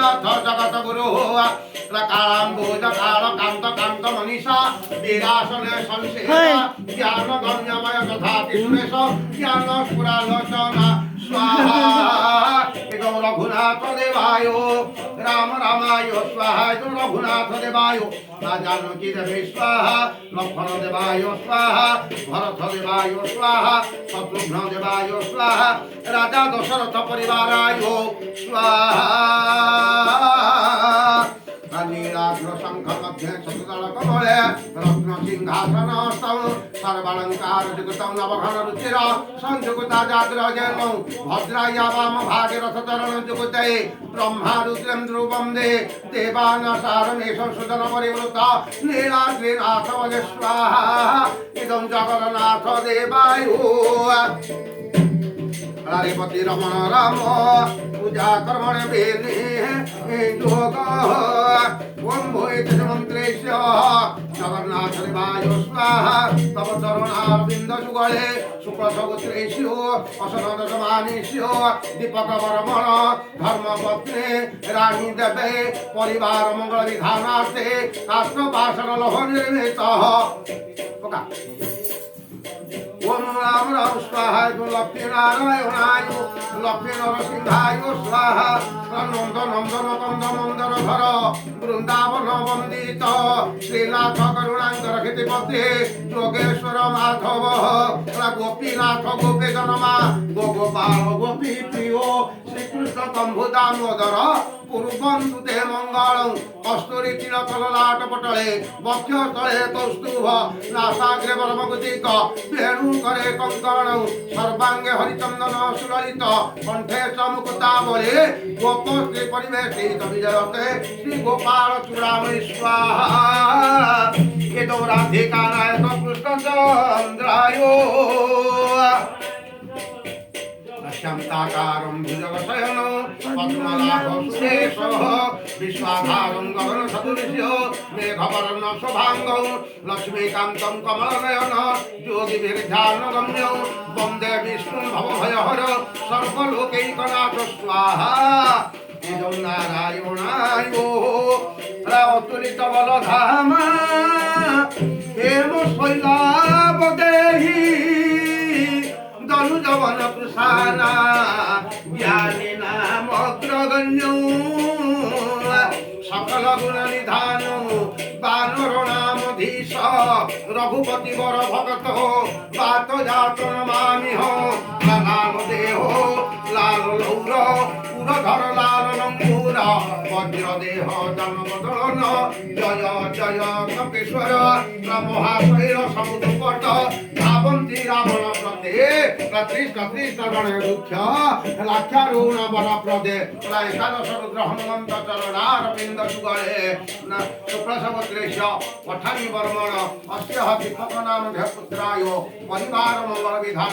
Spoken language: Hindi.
नाथ जगत गुरु कालाम्बोज काल कांत कांत मनीषा विरासने संशेषा ज्ञान गम्यमय तथाति सुरेश ज्ञान स्फुरालोचना स्वाहा इदं रघुनाथ देवाय राम रामाय स्वाहा इदं रघुनाथ देवाय जानकी देवी स्वाहा लक्ष्मण देवाय स्वाहा भरत देवाय स्वाहा शत्रुघ्न देवाय स्वाहा राजा दशरथ परिवाराय स्वाहा नीलाग्र शंख मध्ये चतुर्दल कमले रत्न सिंहासन सर्वालंकार जुगतम नवघन रुचिर संजुगता जाग्रजेन भद्राया वाम भागे रथ चरण जुगते ब्रह्मा रुद्रेन्द्र वंदे देवान सारणेश सुदन परिवृत नीलाद्रिनाथ वजे स्वाहा इदं जगन्नाथ देवाय हरिपति रमण राम पूजा कर्मण वेदे योग ओम भूत मंत्रेश्य जगन्नाथ देवाय स्वाहा तव चरणारविंद जुगले शुक्ल सगोत्रेश्यो असनद समानेश्यो दीपक बरमण धर्मपत्नी रानी देवे परिवार मंगल विधानार्थे काष्ठपाषाण लोह निर्मित ओम राम राम स्वाहा लक्ष्मी नारायणाय लक्ष्मी नरसिंहाय स्वाहा नंद नंदन कंद मंदर धर वृंदावन वंदित श्रीनाथ करुणाकर क्षितिपते योगेश्वर माधव गोपीनाथ गोपी जनमा गोपाल गोपी प्रियो श्रीकृष्ण कंभु दामोदर कुरुबंधु ते मंगल कस्तूरी तिलक ललाट पटले वक्ष तले कौस्तुभ नासाग्रे बरमगुतिक वेणु करे कंकण सर्वांगे हरिचंदन सुललित कंठे चमुक्तावले गोप श्री परिवेशित विजयते श्री गोपाल चूड़ामणि स्वाहा इदं राधिकानाय कृष्ण चंद्राय शांताकारं भुजगशयन पद्मनाभसुरेशः विश्वाधारं गगनसदृश्य मेघवर्ण शुभांगं लक्ष्मीकान्तं कमलनयन योगिभिर्ध्यानगम्यं वन्दे विष्णुं भवभयहर सर्वलोकैकनाथ स्वाहा इदं नारायणाय अतुलित बलधाम हेम शैलावदेहि धनुजवन कृशाना ज्ञानी नाम अग्रगण्यो सकल गुण निधान बानर नाम धीश रघुपति वर भगत बात जात नमामि हो लाल देहो लाल लौर पुरधर लाल लंगूर वज्र देह जन्मदलन जय जय कपेश्वर महाशैल समुद्रपट धावन्ति रावण प्रते कृष्ण गण दुःख लाक्षारूण वर प्रदे एकादश रुद्र हनुमंत चरणारविंद जुगले शुक्लसमुद्रेश पठानी वर्मण अस्य दीपक नाम पुत्राय परिवार मंगल विधान